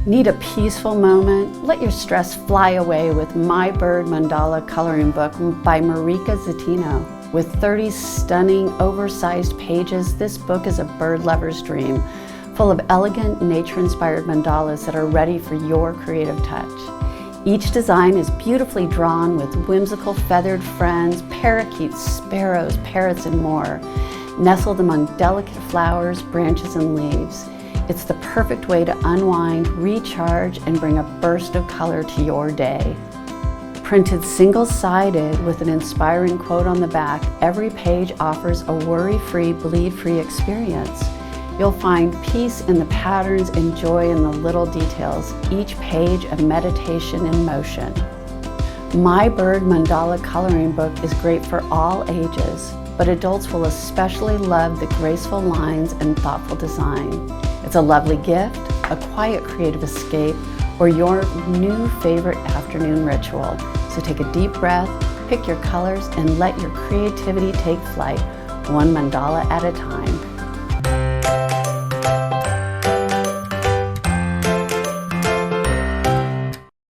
Need a peaceful moment? Let your stress fly away with My Bird Mandala coloring book by Marika Zatino. With 30 stunning, oversized pages, this book is a bird lover's dream, full of elegant, nature-inspired mandalas that are ready for your creative touch. Each design is beautifully drawn with whimsical feathered friends, parakeets, sparrows, parrots, and more, nestled among delicate flowers, branches, and leaves. It's the perfect way to unwind, recharge, and bring a burst of color to your day. Printed single-sided with an inspiring quote on the back, every page offers a worry-free, bleed-free experience. You'll find peace in the patterns and joy in the little details, each page a meditation in motion. My Bird Mandala coloring book is great for all ages, but adults will especially love the graceful lines and thoughtful design. It's a lovely gift, a quiet creative escape, or your new favorite afternoon ritual. So take a deep breath, pick your colors, and let your creativity take flight, one mandala at a time.